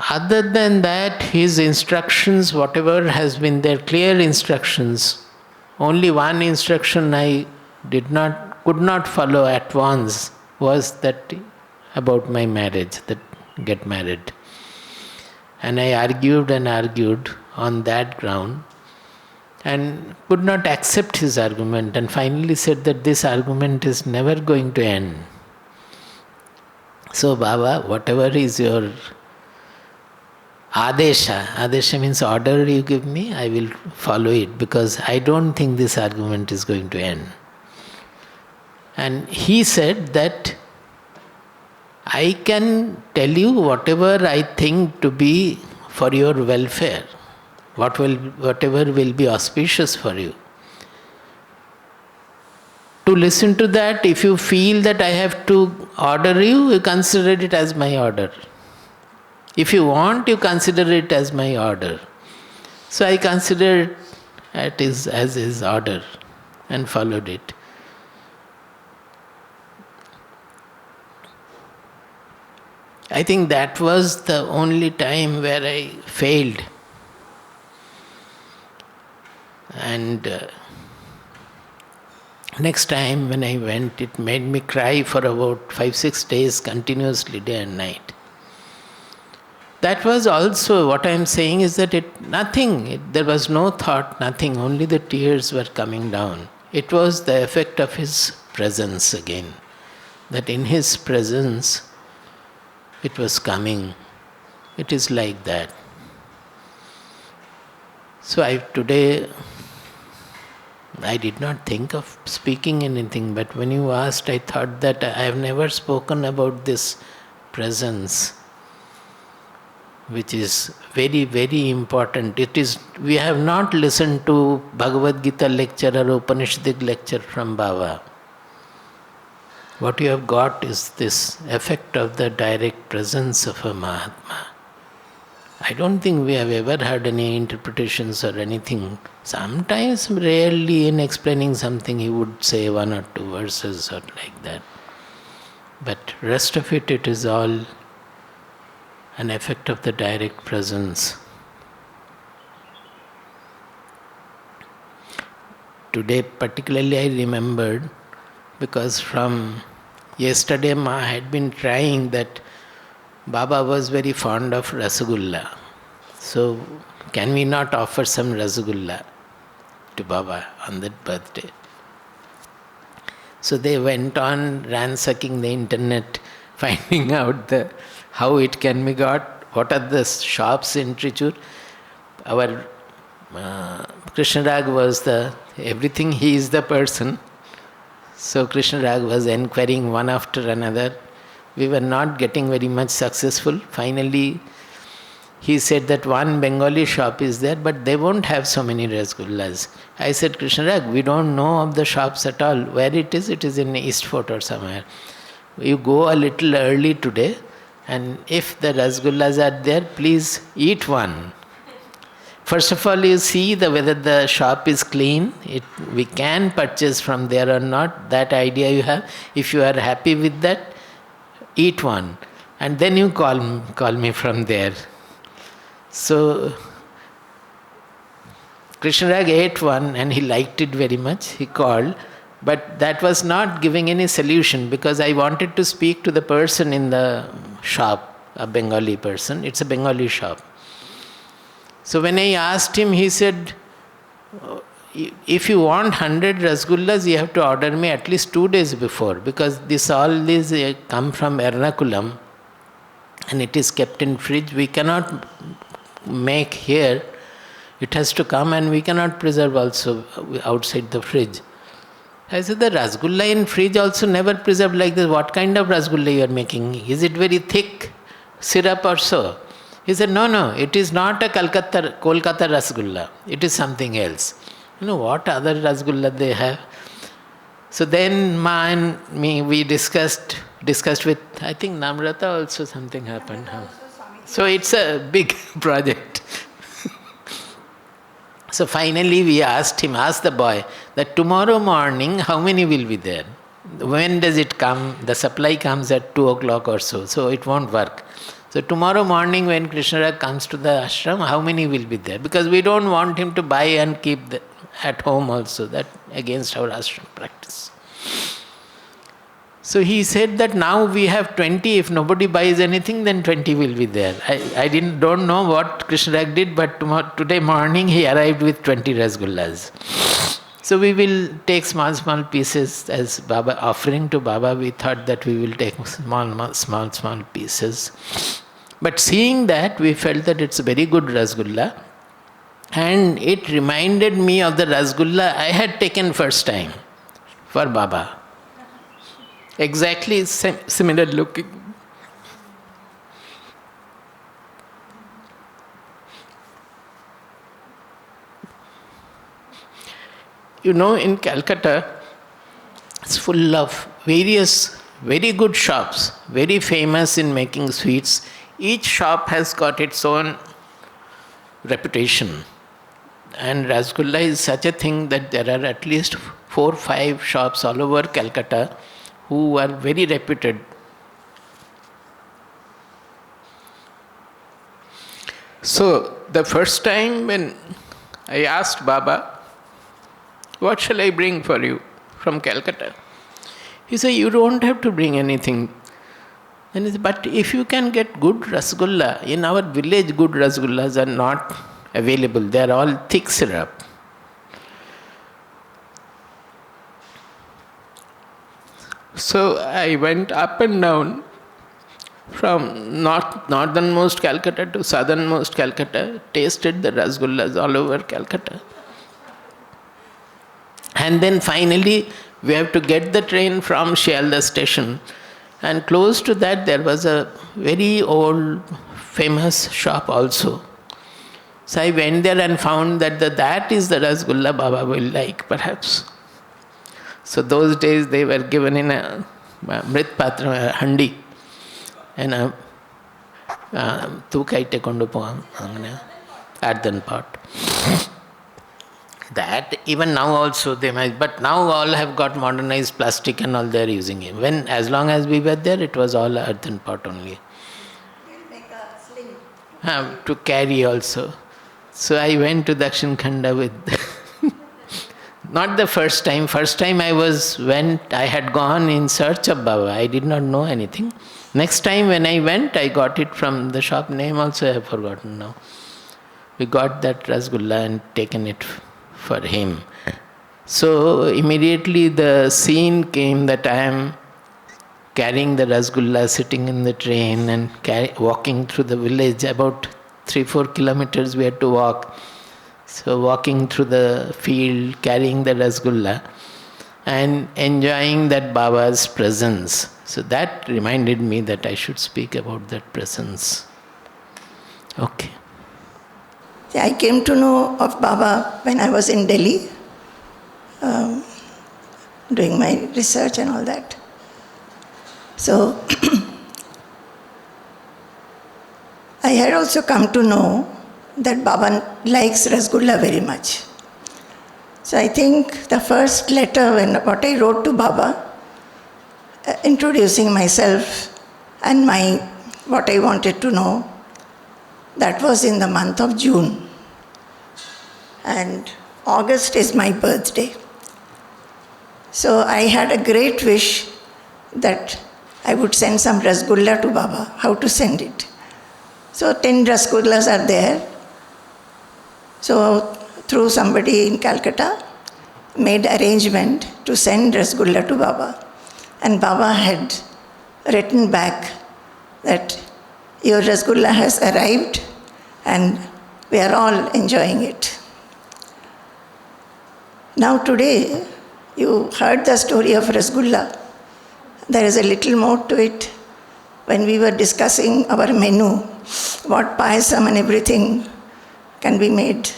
Other than that, his instructions, whatever has been there, clear instructions, only one instruction I could not follow at once was that about my marriage, that get married. And I argued and argued on that ground and could not accept his argument, and finally said that this argument is never going to end. So Baba, whatever is your Adesha means order you give me, I will follow it, because I don't think this argument is going to end. And he said that I can tell you whatever I think to be for your welfare, whatever will be auspicious for you. To listen to that, if you feel that I have to order you, you consider it as my order. If you want, you consider it as my order. So I considered it as his order and followed it. I think that was the only time where I failed. And next time when I went, it made me cry for about 5-6 days continuously, day and night. That was also, what I am saying is that there was no thought, nothing, only the tears were coming down. It was the effect of his presence again, that in his presence it was coming. It is like that. So today I did not think of speaking anything, but when you asked, I thought that I have never spoken about this presence, which is very, very important. We have not listened to Bhagavad Gita lecture or Upanishadic lecture from Baba. What you have got is this effect of the direct presence of a Mahatma. I don't think we have ever heard any interpretations or anything. Sometimes, rarely, in explaining something, he would say 1 or 2 verses or like that. But rest of it is all an effect of the direct presence. Today, particularly, I remembered, because from yesterday Ma had been trying that Baba was very fond of Rasgulla. So, can we not offer some Rasgulla to Baba on that birthday? So they went on ransacking the internet, finding out how it can be got, what are the shops in Tricur. Our Krishnarag was everything, he is the person. So Krishnarag was enquiring one after another. We were not getting very much successful. Finally, he said that one Bengali shop is there, but they won't have so many Rasgullas. I said, Krishnarag, we don't know of the shops at all. Where it is in East Fort or somewhere. You go a little early today, and if the Rasgullas are there, please eat one. First of all, you see whether the shop is clean. We can purchase from there or not. That idea you have. If you are happy with that, eat one, and then you call me from there. So Krishnarag ate one and he liked it very much. He called, but that was not giving any solution because I wanted to speak to the person in the shop, a Bengali person. It's a Bengali shop. So when I asked him, he said, if you want 100 Rasgullas, you have to order me at least 2 days before, because all these come from Ernakulam and it is kept in fridge. We cannot make here. It has to come, and we cannot preserve also outside the fridge. I said, the Rasgulla in fridge also never preserved like this. What kind of Rasgulla you are making? Is it very thick syrup or so? He said, no, it is not a Kolkata Rasgulla. It is something else. What other Rasgulla they have? So then Ma and me, we discussed with, I think Namrata also something happened. So it's a big project. So finally we asked the boy, that tomorrow morning how many will be there? When does it come? The supply comes at 2 o'clock or so it won't work. So tomorrow morning when Krishnarag comes to the ashram, how many will be there? Because we don't want him to buy and keep at home also. That against our ashram practice. So he said that now we have 20. If nobody buys anything, then 20 will be there. I don't know what Krishnarag did, but today morning he arrived with 20 Rasgullas. So we will take small pieces as Baba offering to Baba. We thought that we will take small pieces. But seeing that, we felt that it's a very good Rasgulla. And it reminded me of the Rasgulla I had taken first time for Baba. Exactly similar looking. In Calcutta, it's full of various very good shops, very famous in making sweets. Each shop has got its own reputation. And Rasgulla is such a thing that there are at least 4 or 5 shops all over Calcutta who are very reputed. So the first time when I asked Baba, what shall I bring for you from Calcutta? He said, you don't have to bring anything. And he said, but if you can get good Rasgulla, in our village good Rasgullas are not available. They are all thick syrup. So I went up and down from northernmost Calcutta to southernmost Calcutta, tasted the Rasgullas all over Calcutta. And then finally, we have to get the train from Shialda station. And close to that, there was a very old, famous shop also. So I went there and found that that is the Rasgulla Baba will like, perhaps. So those days they were given in a Mrit Patra, a handi, and a Tukaite Kondu Poam, earthen pot. That even now also they might, but now all have got modernized plastic and all they are using it. As long as we were there, it was all earthen pot only. We'll make a sling. To carry also. So I went to Dakshin Khanda with not the first time. First time I had gone in search of Baba. I did not know anything. Next time when I went, I got it from the shop name also I have forgotten now. We got that Rasgulla and taken it for him. So immediately the scene came that I am carrying the Rasgulla, sitting in the train and walking through the village. About 3-4 kilometers we had to walk. So walking through the field, carrying the Rasgulla and enjoying that Baba's presence. So that reminded me that I should speak about that presence. Okay. I came to know of Baba when I was in Delhi, doing my research and all that. So I had also come to know that Baba likes Rasgulla very much. So I think the first letter, what I wrote to Baba, introducing myself and what I wanted to know, that was in the month of June. And August is my birthday. So I had a great wish that I would send some Rasgulla to Baba. How to send it? So 10 Rasgullas are there. So through somebody in Calcutta, made arrangement to send Rasgulla to Baba. And Baba had written back that your Rasgulla has arrived and we are all enjoying it. Now today, you heard the story of Rasgulla. There is a little more to it. When we were discussing our menu, what payasam and everything can be made,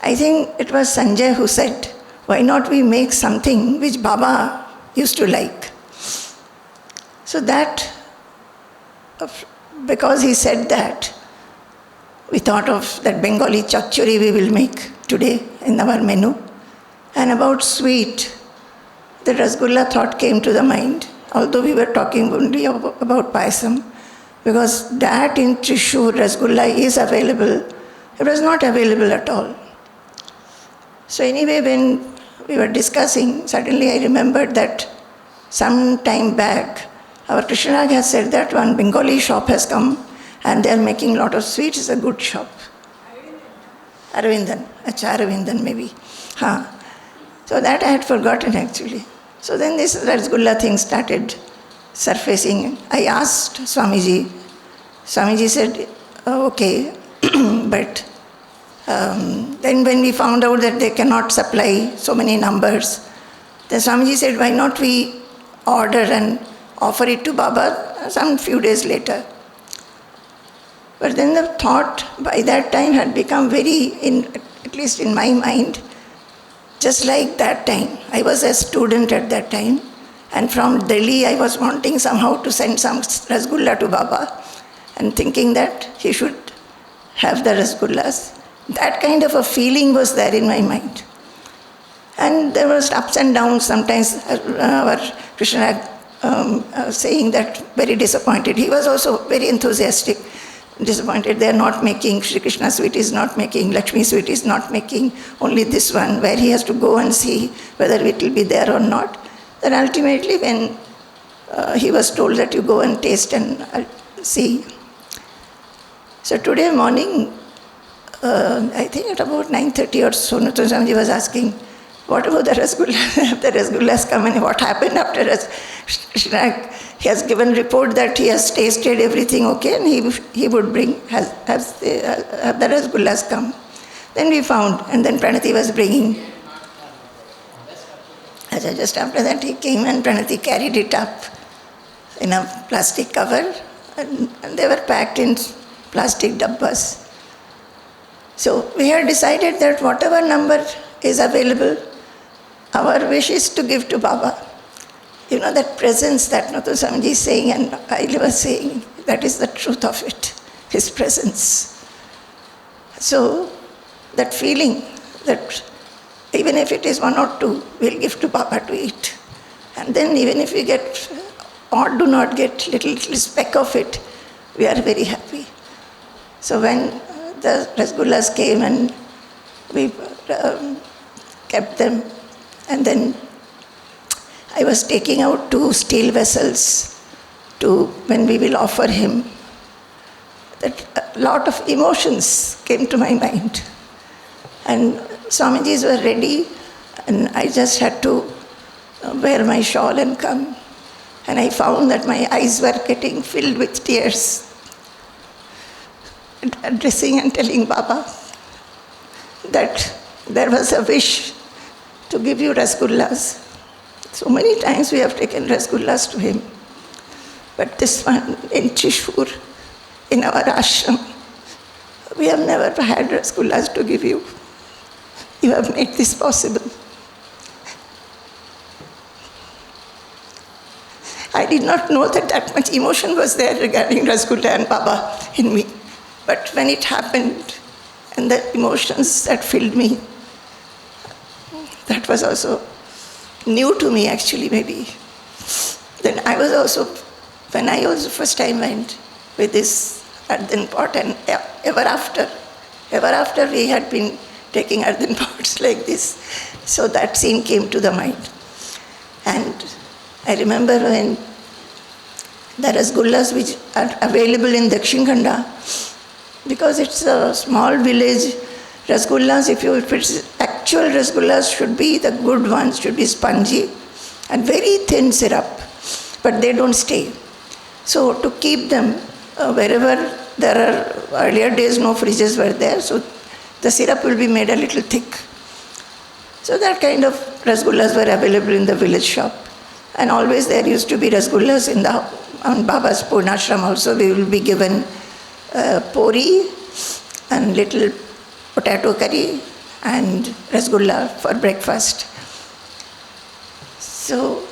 I think it was Sanjay who said, why not we make something which Baba used to like? So that, because he said that, we thought of that Bengali chachuri we will make today in our menu. And about sweet, the Rasgulla thought came to the mind, although we were talking only about payasam, because that in Trishur, Rasgulla is available. It was not available at all. So anyway, when we were discussing, suddenly I remembered that some time back, our Krishnarag has said that one Bengali shop has come and they are making a lot of sweets. It's a good shop. Aravindan. Aravindan maybe. So that I had forgotten actually. So then this Rasgulla thing started surfacing. I asked Swamiji. Swamiji said, okay, but then when we found out that they cannot supply so many numbers, then Swamiji said, why not we order and offer it to Baba some few days later. But then the thought by that time had become very, at least in my mind, just like that time. I was a student at that time, and from Delhi I was wanting somehow to send some Rasgulla to Baba and thinking that he should have the Rasgullas. That kind of a feeling was there in my mind. And there was ups and downs. Sometimes our Krishna saying that very disappointed. He was also very enthusiastic. Disappointed. They are not making, Shri Krishna sweet is not making, Lakshmi sweet is not making, only this one, where he has to go and see whether it will be there or not. Then ultimately when he was told that you go and taste and see. So today morning, I think at about 9:30 or so, Nuthan Swamiji was asking, what about the Rasgullas? Have the Rasgullas come and what happened after Krishna? He has given report that he has tasted everything okay and he would bring, have the Rasgullas come. Then we found, and then Pranati was bringing. Just after that he came and Pranati carried it up in a plastic cover and they were packed in plastic dabbas. So we had decided that whatever number is available, our wish is to give to Baba. You know, that presence that Nathu Swamiji is saying and I was saying, that is the truth of it, his presence. So that feeling that even if it is one or two, we'll give to Baba to eat. And then even if we get or do not get little speck of it, we are very happy. So when the Rasgullas came and we kept them, and then I was taking out 2 steel vessels to when we will offer him, that a lot of emotions came to my mind. And Swamijis were ready and I just had to wear my shawl and come. And I found that my eyes were getting filled with tears. And addressing and telling Baba that there was a wish to give you Rasgullas. So many times we have taken Rasgullas to him. But this one in Trishur, in our ashram, we have never had Rasgullas to give you. You have made this possible. I did not know that much emotion was there regarding Rasgulla and Baba in me. But when it happened, and the emotions that filled me, that was also new to me actually, maybe. Then I was also, when I also first time went with this earthen pot, and ever after we had been taking earthen pots like this. So that scene came to the mind. And I remember when the Rasgullas which are available in Dakshin Khanda, because it's a small village, Rasgullas, if it's actual Rasgullas, should be the good ones, should be spongy and very thin syrup, but they don't stay. So to keep them, wherever there are, earlier days no fridges were there, so the syrup will be made a little thick. So that kind of Rasgullas were available in the village shop. And always there used to be Rasgullas on Baba's Purnashram also. We will be given pori and little potato curry and Rasgulla for breakfast. So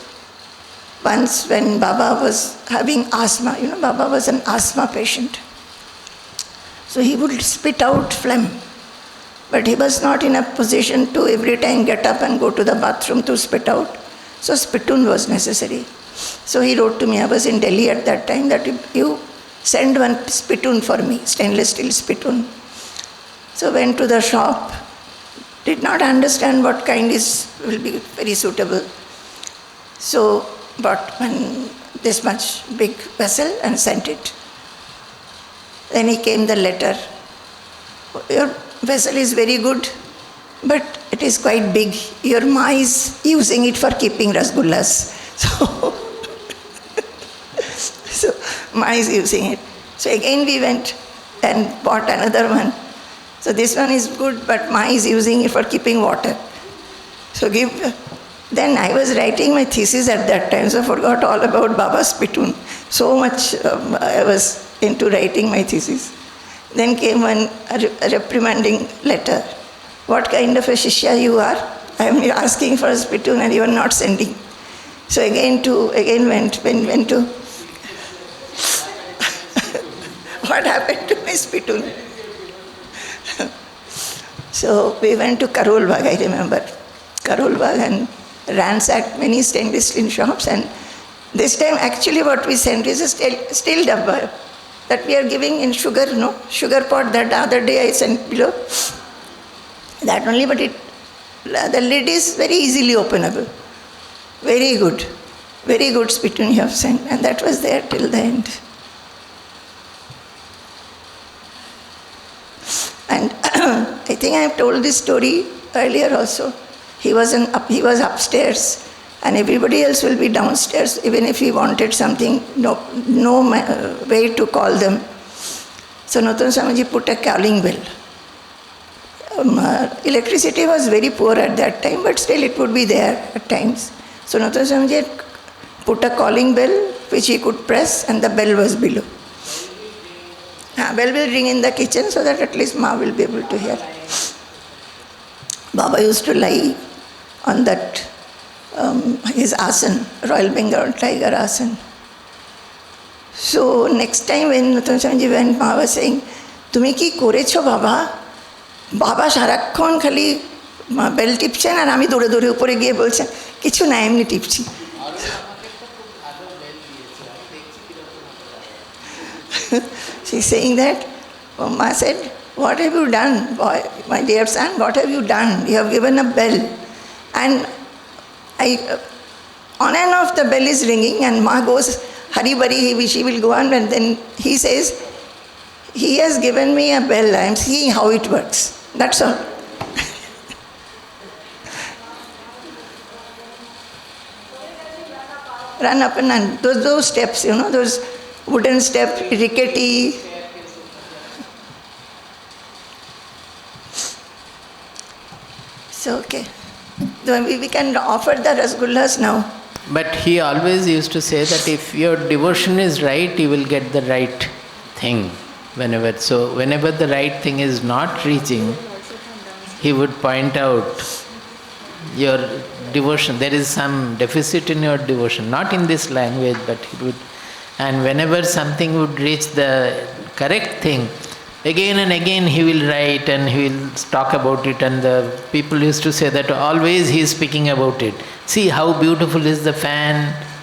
once when Baba was having asthma, Baba was an asthma patient. So he would spit out phlegm. But he was not in a position to every time get up and go to the bathroom to spit out. So spittoon was necessary. So he wrote to me, I was in Delhi at that time, that you send one spittoon for me, stainless steel spittoon. So went to the shop, did not understand what kind will be very suitable. So bought this much big vessel and sent it. Then he came the letter. Your vessel is very good, but it is quite big. Your ma is using it for keeping Rasgullas. So ma is using it. So again we went and bought another one. So this one is good, but ma is using it for keeping water. So then I was writing my thesis at that time, so I forgot all about Baba's spittoon. So much I was into writing my thesis. Then came one reprimanding letter. What kind of a shishya you are? I am asking for a spittoon and you are not sending. So again went to what happened to my spittoon? So we went to Karol Bagh, I remember. Karol Bagh, and ransacked many stainless steel shops, and this time actually what we sent is a steel dabba that we are giving in sugar, sugar pot that other day I sent below. That only, but the lid is very easily openable. Very good spittoon you have sent, and that was there till the end. And I think I have told this story earlier also. He was upstairs, and everybody else will be downstairs. Even if he wanted something, no way to call them. So Narayanashrama Swamiji put a calling bell. Electricity was very poor at that time, but still it would be there at times. So Narayanashrama Swamiji had put a calling bell which he could press, and the bell was below. Bell will ring in the kitchen so that at least Ma will be able to hear. Baba used to lie on that, his asan, Royal Bengal Tiger asan. So next time when Narayanashrama Swamiji went, Ma was saying, "Tumi ki korecho Baba?" Baba সারাক্ষণ খালি bell টিপছেন আর আমি দৌড়ে দৌড়ে উপরে গিয়ে বলছেন কিছু না এমনি টিপছি। She's saying that, Ma said, "What have you done, boy, my dear son? What have you done? You have given a bell." And on and off the bell is ringing, and Ma goes, "Hari bari," she will go on, and then he says, "He has given me a bell, I am seeing how it works." That's all. Run up and run. Those steps, those wooden steps, rickety. So, okay. We can offer the Rasgullas now. But he always used to say that if your devotion is right, you will get the right thing. Whenever the right thing is not reaching, he would point out your devotion. There is some deficit in your devotion, not in this language, but he would. And whenever something would reach the correct thing, Again and again he will write and he will talk about it, and the people used to say that always he is speaking about it. See how beautiful is the fan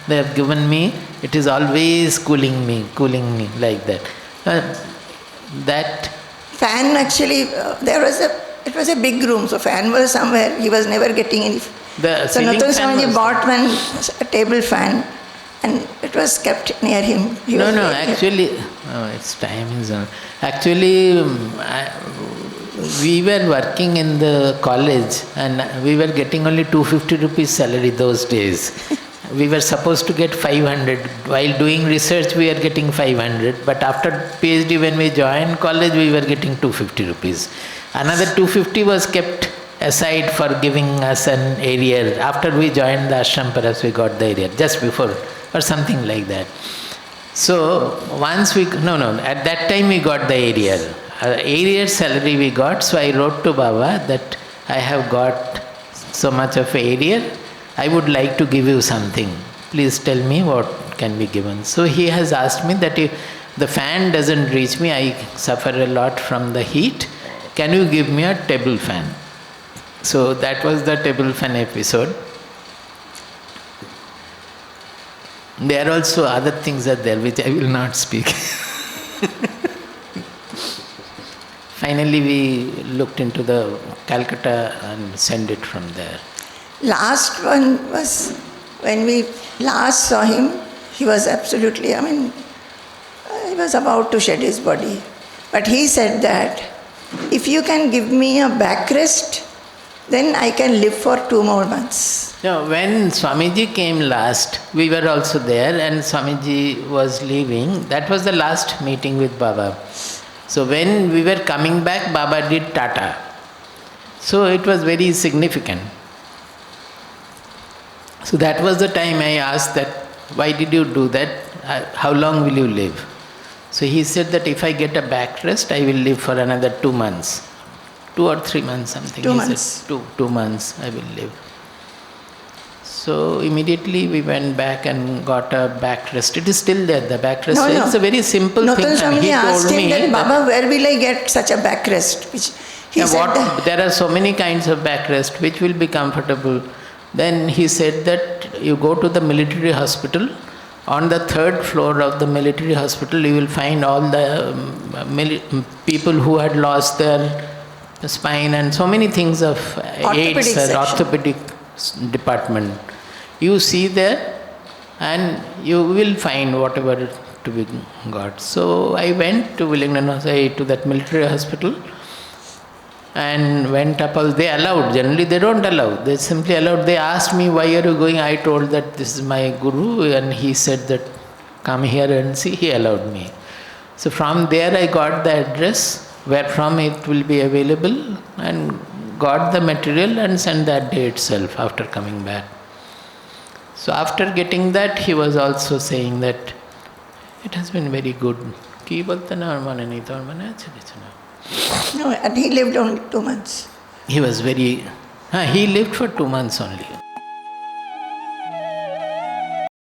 they have given me. It is always cooling me like that. That Fan actually, it was a big room, so fan was somewhere, he was never getting any. the So ceiling Nathu fan Swamiji was- bought a table fan and it was kept near him. He No, was no, very- actually, its time is on. Actually, we were working in the college and we were getting only 250 rupees salary those days. We were supposed to get 500. While doing research, we are getting 500. But after PhD, when we joined college, we were getting 250 rupees. Another 250 was kept aside for giving us an area. After we joined the ashram, perhaps we got the area, just before, or something like that. So, once at that time we got the area. Area salary we got, so I wrote to Baba that I have got so much of area, I would like to give you something. Please tell me what can be given. So he has asked me that if the fan doesn't reach me, I suffer a lot from the heat, can you give me a table fan? So that was the table fan episode. There are also other things are there which I will not speak. Finally we looked into the Calcutta and sent it from there. Last one was when we last saw him, he was absolutely, he was about to shed his body. But he said that, if you can give me a backrest, then I can live for 2 more months. No, when Swamiji came last, we were also there and Swamiji was leaving. That was the last meeting with Baba. So when we were coming back, Baba did Tata. So it was very significant. So that was the time I asked that, why did you do that? How long will you live? So he said that if I get a backrest, I will live for another 2 months. 2 or 3 months, something. 2 He months. said, 2 months I will live. So immediately we went back and got a backrest. It is still there, the backrest. No, no. It's a very simple Nathan thing. And Swamiji he asked told him me that, Baba, where will I get such a backrest? Which he yeah, said that, there are so many kinds of backrest which will be comfortable. Then he said that you go to the military hospital. On the 3rd floor of the military hospital, you will find all the people who had lost their spine and so many things of AIDS, section. orthopedic department. You see there and you will find whatever to be got. So I went to to that military hospital and went up. They allowed, generally they don't allow, they simply allowed. They asked me, why are you going? I told that this is my guru, and he said that come here and see. He allowed me. So from there I got the address where from it will be available, and got the material and sent that day itself after coming back. So after getting that, he was also saying that it has been very good. no, and he lived only 2 months. He was very, he lived for 2 months only.